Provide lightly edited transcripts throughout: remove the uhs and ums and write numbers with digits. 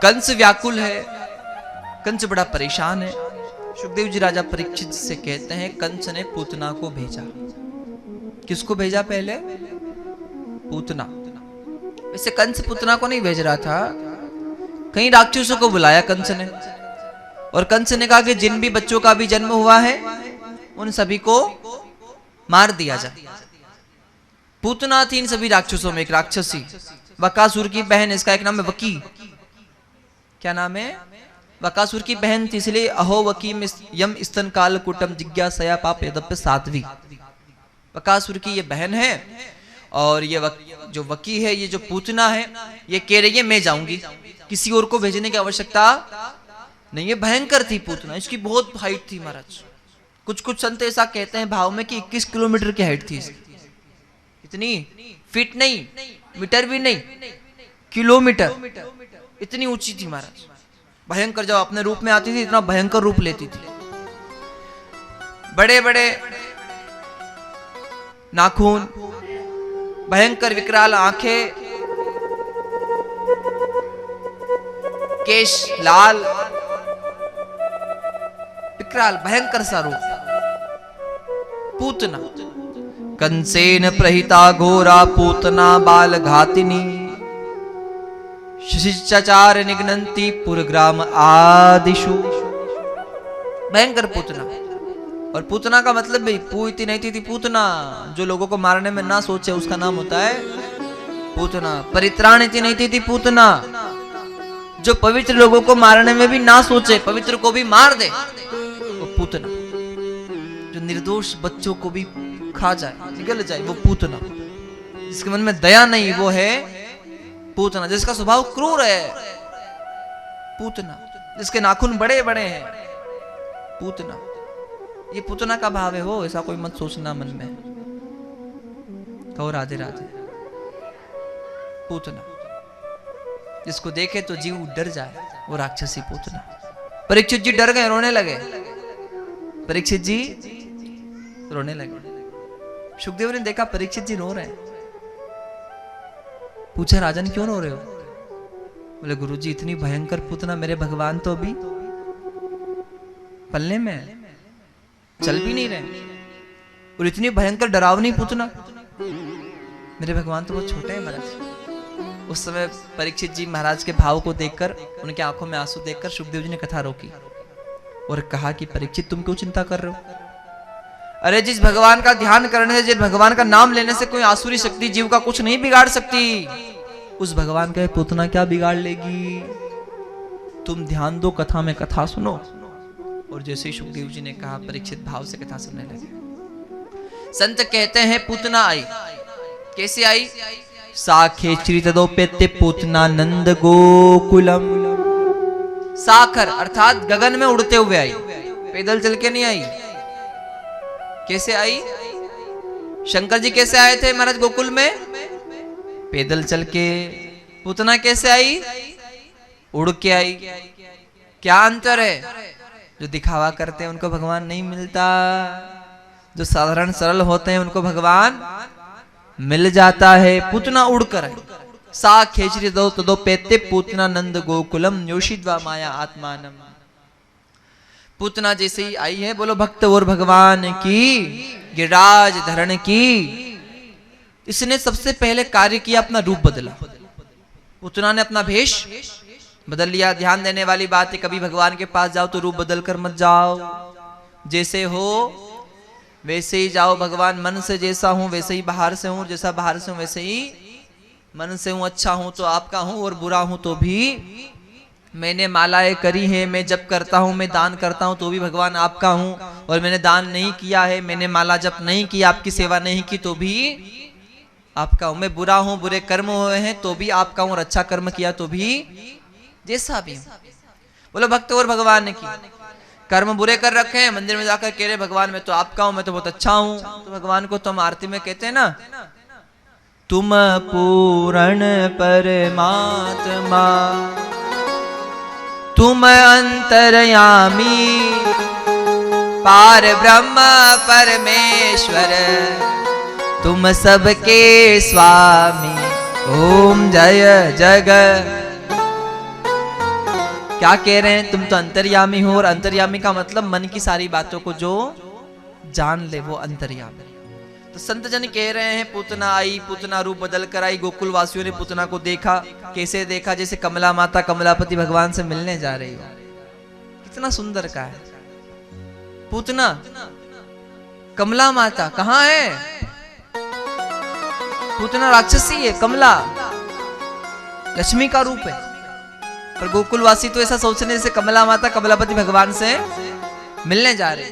कंस व्याकुल है, कंस बड़ा परेशान है। सुखदेव जी राजा परीक्षित से कहते हैं कंस ने पूतना को भेजा। किसको भेजा? पहले पूतना। वैसे कंस पूतना को नहीं भेज रहा था, कई राक्षसों को बुलाया कंस ने, और कंस ने कहा कि जिन भी बच्चों का भी जन्म हुआ है उन सभी को मार दिया जाए। पूतना थी इन सभी राक्षसों में एक राक्षसी, बकासुर की बहन। इसका एक नाम है वकी। क्या नाम है? बकासुर की बहन थी, इसलिए अहो वकी यम स्तन काल कुटम जिज्ञासया पाप यद्यपि साध्वी। बकासुर की ये बहन है, और ये जो वकी है, ये जो पूतना है, ये कह रही है मैं जाऊंगी, किसी और को भेजने की आवश्यकता नहीं। ये भयंकर थी पूतना, इसकी बहुत हाइट थी महाराज। कुछ कुछ संत ऐसा कहते हैं भाव में कि 21 किलोमीटर की हाइट थी इसकी। इतनी फीट नहीं, मीटर भी नहीं, किलोमीटर, इतनी ऊंची थी महाराज। भयंकर, जब अपने रूप में आती थी इतना भयंकर रूप लेती थी। बड़े बड़े नाखून, भयंकर विकराल आंखें, केश लाल, विकराल भयंकर सा रूप। पूतना कंसेन प्रहिता घोरा पूतना बाल घातिनी शिष्टाचार निघ्नन्ति पुरग्राम आदिशु। भयंकर पूतना। और पूतना का मतलब भी पू इतनी नहीं थी पूतना, जो लोगों को मारने में ना सोचे उसका नाम होता है पूतना। परित्राण इतनी नहीं थी पूतना, जो पवित्र लोगों को मारने में भी ना सोचे, पवित्र को भी मार दे, वो पूतना। जो निर्दोष बच्चों को भी खा जाए, निगल जाए, वो पूतना। जिसके मन में दया नहीं वो है पूतना। जिसका स्वभाव क्रूर है पूतना। जिसके नाखून बड़े बड़े हैं पूतना। ये पूतना का भाव है हो, ऐसा कोई मत सोचना मन में। कहो राधे राधे। पूतना जिसको देखे तो जीव डर जाए, वो राक्षसी पूतना। परीक्षित जी डर गए, रोने लगे। परीक्षित जी रोने लगे। सुखदेव ने देखा परीक्षित जी रो रहे हैं। पूछा राजन क्यों रो रहे हो? बोले गुरुजी इतनी भयंकर पूतना, मेरे भगवान तो अभी पलने में, चल भी नहीं रहे, और इतनी भयंकर डरावनी पूतना, मेरे भगवान तो बहुत छोटे हैं महाराज। उस समय परीक्षित जी महाराज के भाव को देखकर, उनके आंखों में आंसू देखकर सुखदेव जी ने कथा रोकी और कहा कि परीक्षित तुम क्यों चिंता कर रहे हो? अरे जिस भगवान का ध्यान करने से, जिस भगवान का नाम लेने से कोई आसुरी शक्ति जीव का कुछ नहीं बिगाड़ सकती, उस भगवान का पूतना क्या बिगाड़ लेगी? तुम ध्यान दो, कथा में कथा सुनो। और जैसे ही सुखदेव जी ने कहा, परीक्षित भाव से कथा सुनने लगे। संत कहते हैं पूतना आई। कैसे आई? साखे चिरितदोपेत्य पूतना नंद गोकुलम। साखर अर्थात गगन में उड़ते हुए आई, पैदल चल के नहीं आई। कैसे आई? शंकर जी कैसे आए थे महाराज गोकुल में? पैदल चल के। पूतना कैसे आई? उड़ के आई। क्या अंतर है? जो दिखावा करते हैं उनको भगवान नहीं मिलता, जो साधारण सरल होते हैं उनको भगवान मिल जाता है। पूतना उड़कर आई। सा खेचरी दो तदो पेते पूतना नंद गोकुलम योषिद्वा माया आत्मानम। पूतना जैसे ही आई है, बोलो भक्त और भगवान की, गिरिराज धरण की। इसने सबसे पहले कार्य किया, अपना रूप बदला। पूतना ने अपना भेष बदल लिया। ध्यान देने वाली बात है, कभी भगवान के पास जाओ तो रूप बदल कर मत जाओ। जैसे हो वैसे ही जाओ। भगवान मन से जैसा हूं वैसे ही बाहर से हूं, जैसा बाहर से हूं वैसे ही मन से हूं। अच्छा हूं तो आपका हूं, और बुरा हूं तो भी मैंने मालाएं करी हैं, मैं जप करता हूं, मैं दान करता हूं तो भी भगवान आपका हूं। और मैंने दान नहीं किया है, मैंने माला जप नहीं किया, आपकी सेवा नहीं की तो भी आपका हूं। मैं बुरा हूं, बुरे कर्म हुए हैं तो भी आपका हूं, और अच्छा कर्म किया तो भी जैसा भी हूं। बोलो भक्त और भगवान की। कर्म बुरे कर रखे हैं, मंदिर में जाकर कह रहे भगवान मैं तो आपका हूं, मैं तो बहुत अच्छा हूं। तो भगवान को तो हम आरती में कहते हैं ना, तुम पूर्ण परमात्मा, तुम अंतर्यामी, पार ब्रह्म परमेश्वर, तुम सबके स्वामी। ओम जय जग क्या कह रहे हैं, तुम तो अंतर्यामी हो, और अंतर्यामी का मतलब मन की सारी बातों को जो जान ले वो अंतर्यामी। तो संत जन कह रहे हैं पूतना आई, पूतना रूप बदल कर आई। गोकुल वासियों ने पूतना को देखा, कैसे देखा, जैसे कमला माता कमलापति भगवान से मिलने जा रही हो। कितना सुंदर का है पूतना। कमला माता कहाँ है? पूतना राक्षसी है, कमला लक्ष्मी का रूप है। पर गोकुलवासी तो ऐसा सोचने जैसे कमला माता कमलापति भगवान से मिलने जा रहे।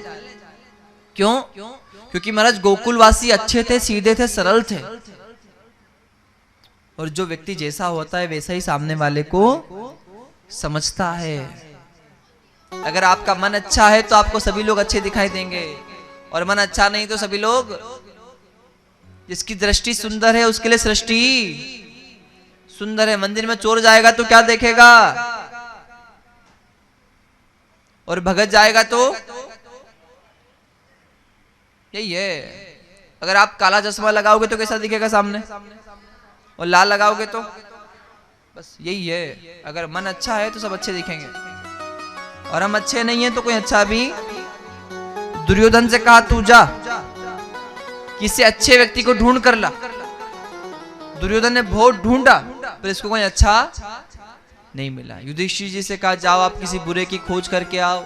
क्यों? क्योंकि महाराज गोकुलवासी अच्छे थे, सीधे थे, सरल थे। और जो व्यक्ति जैसा होता है वैसा ही सामने वाले को समझता है। अगर आपका मन अच्छा है तो आपको सभी लोग अच्छे दिखाई देंगे, और मन अच्छा नहीं तो सभी लोग, जिसकी दृष्टि सुंदर है उसके लिए सृष्टि सुंदर है। मंदिर में चोर जाएगा तो क्या देखेगा, और भगत जाएगा तो यही है। अगर आप काला चश्मा लगाओगे तो कैसा दिखेगा सामने, और लाल लगाओगे तो बस यही है। अगर मन अच्छा है तो सब अच्छे दिखेंगे, और हम अच्छे नहीं है तो कोई अच्छा भी। दुर्योधन से कहा तू जा किसी अच्छे व्यक्ति को ढूंढ कर ला। दुर्योधन ने बहुत ढूंढा पर इसको कोई अच्छा नहीं मिला। युधिष्ठिर जी से कहा जाओ आप किसी बुरे की खोज करके आओ,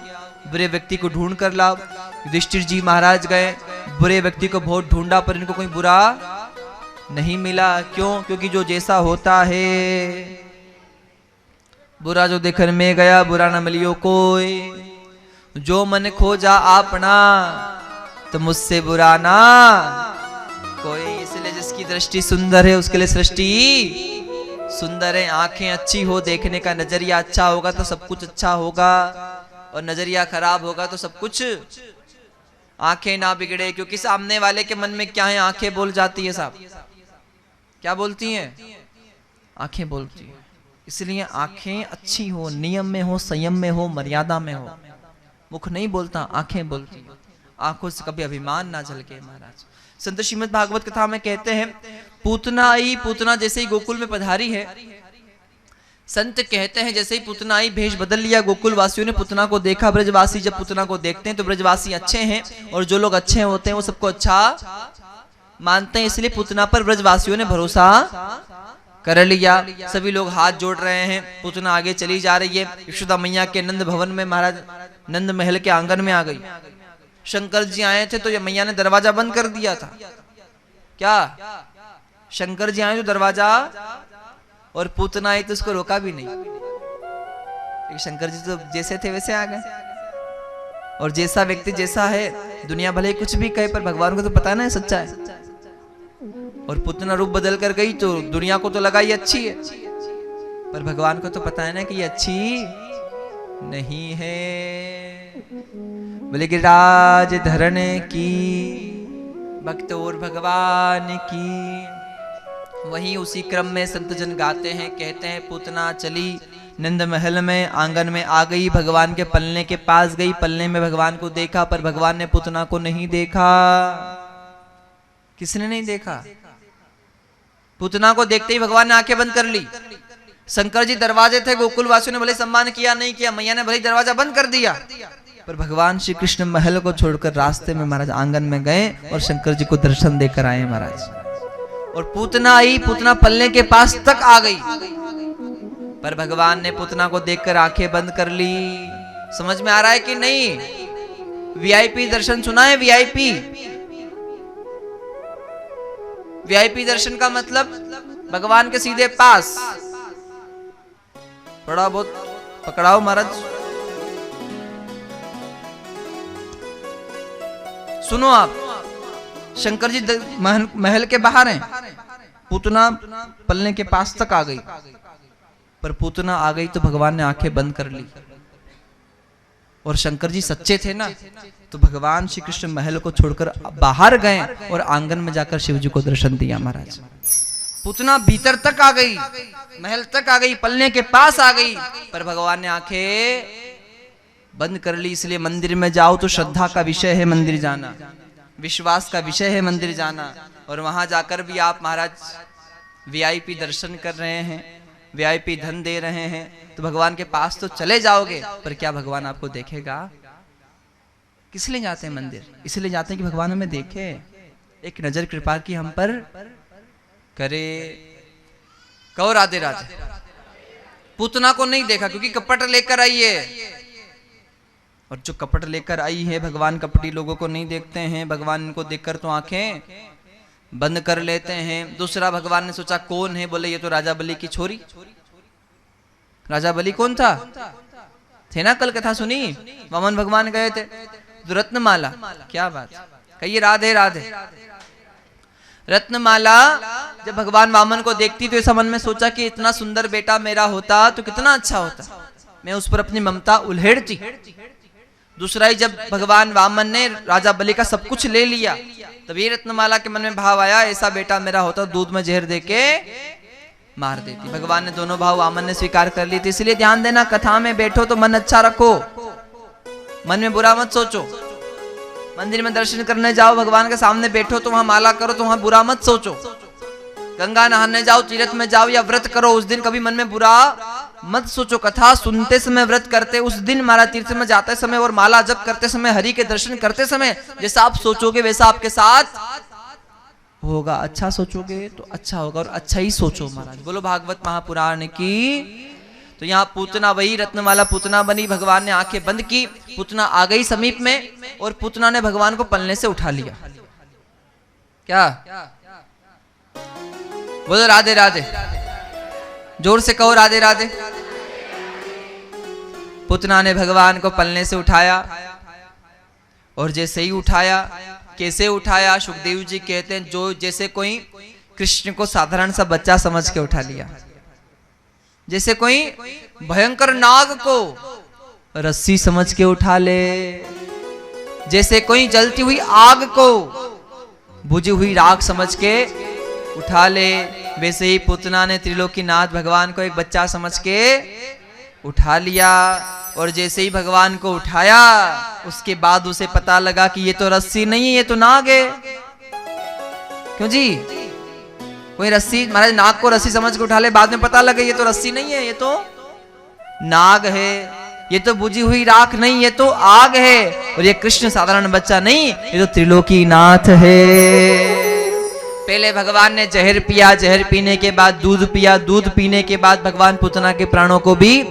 बुरे व्यक्ति को ढूंढ कर लाओ। युधिष्ठिर जी महाराज गए, बुरे व्यक्ति को बहुत ढूंढा पर इनको कोई बुरा नहीं मिला। क्यों? क्योंकि जो जैसा होता है, बुरा जो देखन में गया बुरा न मिलियो कोई, जो मन खोजा आपना तो मुझसे बुरा ना कोई। इसलिए जिसकी दृष्टि सुंदर है उसके लिए सृष्टि सुंदर है। आंखें अच्छी हो, देखने का नजरिया अच्छा होगा तो सब कुछ अच्छा होगा, और नजरिया खराब होगा तो सब कुछ। आंखें ना बिगड़े, क्योंकि सामने वाले के मन में क्या है, आंखें बोल जाती है साहब। क्या बोलती हैं? आंखें बोलती है। इसलिए आंखें अच्छी हो, नियम में हो, संयम में हो, मर्यादा में हो। मुख नहीं बोलता, आंखें बोलती है। आंखों से कभी अभिमान ना झलके। महाराज संत श्रीमद् भागवत कथा में कहते हैं पूतना आई, पूतना जैसे ही गोकुल में पधारी है, संत कहते हैं जैसे ही पूतना आई भेष बदल लिया। गोकुल वासियों ने पूतना को देखा। ब्रजवासी जब पूतना को देखते हैं तो ब्रजवासी अच्छे हैं, और जो लोग अच्छे होते हैं वो सबको अच्छा मानते हैं। इसलिए पूतना पर ब्रजवासियों ने भरोसा कर लिया। सभी लोग हाथ जोड़ रहे हैं। पूतना आगे चली जा रही है। यशोदा मैया के नंद भवन में, महाराज नंद महल के आंगन में आ गई। शंकर जी आए थे तो ये मैया ने दरवाजा बंद कर दिया था। क्या? शंकर जी आए तो दरवाजा, और पूतना आई तो उसको रोका भी नहीं। शंकर जी तो जैसे थे वैसे आ गए, और जैसा व्यक्ति जैसा है, दुनिया भले ही कुछ भी कहे पर भगवान को तो पता है ना सच्चा है। और पूतना रूप बदल कर गई तो दुनिया को तो लगा ये अच्छी है, पर भगवान को तो पता है ना कि ये अच्छी नहीं है। बोले कि राज धरण की भक्त और भगवान की। वहीं उसी क्रम में संत जन गाते हैं, कहते हैं पूतना चली नंद महल में, आंगन में आ गई, भगवान के पलने के पास गई। पलने में भगवान को देखा पर भगवान ने पूतना को नहीं देखा। किसने नहीं देखा? पूतना को देखते ही भगवान ने आंखें बंद कर ली। शंकर जी दरवाजे थे, गोकुल वासियों ने भले सम्मान किया नहीं किया, मैया ने भले दरवाजा बंद कर दिया, पर भगवान श्री कृष्ण महल को छोड़कर रास्ते में महाराज आंगन में गए और शंकर जी को दर्शन देकर आए महाराज। और पूतना आई, पूतना पलने के पास तक आ गई, पर भगवान ने पूतना को देखकर आंखें बंद कर ली। समझ में आ रहा है कि नहीं? वीआईपी दर्शन सुना है? वीआईपी, वीआईपी दर्शन का मतलब भगवान के सीधे पास। थोड़ा बहुत पकड़ाओ महाराज, सुनो आप। शंकर जी महल के बाहर हैं, पूतना पलने के पास तक आ गई, पर पूतना आ गई तो भगवान ने आंखें बंद कर ली। और शंकर जी सच्चे थे ना, तो भगवान श्री कृष्ण महल को छोड़कर बाहर गए और आंगन में जाकर शिव जी को दर्शन दिया महाराज। पूतना भीतर तक आ गई, महल तक आ गई, पलने के पास आ गई, पर भगवान ने आंखें बंद कर ली। इसलिए मंदिर में जाओ तो श्रद्धा का विषय है मंदिर जाना, विश्वास का विषय है मंदिर जाना। और वहां जाकर भी आप महाराज वीआईपी दर्शन कर रहे हैं, वीआईपी धन दे रहे हैं, तो भगवान के पास तो चले जाओगे, पर क्या भगवान आपको देखेगा? किस लिए जाते हैं मंदिर? इसलिए जाते हैं कि भगवान हमें देखे, एक नजर कृपा की हम पर करे। कहो राधे राधे। पूतना को नहीं देखा क्योंकि कपट लेकर आई है, और जो कपट लेकर आई है, भगवान कपटी लोगों को नहीं देखते हैं। भगवान इनको देखकर तो आंखें बंद कर लेते हैं। दूसरा, भगवान ने सोचा कौन है, बोले ये तो राजा बलि की छोरी। राजा बलि कौन था? थे ना, कल कथा सुनी, वामन भगवान गए थे, रत्नमाला। क्या बात, कहिए राधे राधे। रत्नमाला जब भगवान वामन को देखती तो ऐसा मन में सोचा कि इतना सुंदर बेटा मेरा होता तो कितना अच्छा होता, मैं उस पर अपनी ममता उल्हेड़ती। दूसरा ही, जब भगवान वामन ने राजा बलि का सब कुछ ले लिया, तब ये रत्नमाला के मन में भाव आया, ऐसा बेटा मेरा होता दूध में जहर देके मार देती। भगवान ने दोनों भाव वामन ने स्वीकार कर ली थी। इसलिए ध्यान देना, कथा में बैठो तो मन अच्छा रखो, मन में बुरा मत सोचो। मंदिर में दर्शन करने जाओ, भगवान के सामने बैठो तो वहां माला करो तो वहां बुरा मत सोचो। गंगा नहाने जाओ, तीर्थ में जाओ या व्रत करो, उस दिन कभी मन में बुरा मत सोचो। कथा सुनते समय, व्रत करते उस दिन, माला तीर्थ में जाते समय और माला जप करते समय, हरि के दर्शन करते समय, जैसा आप सोचोगे वैसा आपके साथ होगा। अच्छा सोचोगे तो अच्छा होगा, और अच्छा ही सोचो महाराज। बोलो भागवत महापुराण की। तो यहाँ पूतना, वही रत्नमाला पूतना बनी। भगवान ने आंखें बंद की, पूतना आ गई समीप में, और पूतना ने भगवान को पलने से उठा लिया। क्या? बोलो राधे राधे, जोर से कहो राधे राधे। पूतना ने भगवान को पलने से उठाया, और जैसे ही उठाया, कैसे उठाया? सुखदेव जी कहते हैं, जो जैसे कोई कृष्ण को साधारण सा बच्चा समझ के उठा लिया, जैसे कोई भयंकर नाग को रस्सी समझ के उठा ले, जैसे कोई जलती हुई आग को बुझी हुई राख समझ के उठा ले, वैसे ही पूतना ने त्रिलोकीनाथ भगवान को एक बच्चा समझ के उठा लिया। और जैसे ही भगवान को उठाया, उसके बाद उसे पता लगा कि ये तो रस्सी नहीं है, ये तो नाग है। क्यों जी? कोई रस्सी, महाराज नाग को रस्सी समझ के उठा ले, बाद में पता लगे ये तो रस्सी नहीं है, ये तो नाग है, ये तो बुझी हुई राख नहीं, ये तो आग है, और ये कृष्ण साधारण बच्चा नहीं, ये तो त्रिलोकीनाथ है। पहले भगवान ने जहर पिया, जहर पीने के बाद दूध पिया, दूध पीने के बाद भगवान पूतना के प्राणों को भी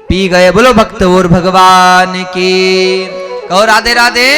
पी गए। बोलो भक्त और भगवान की। कहो राधे राधे।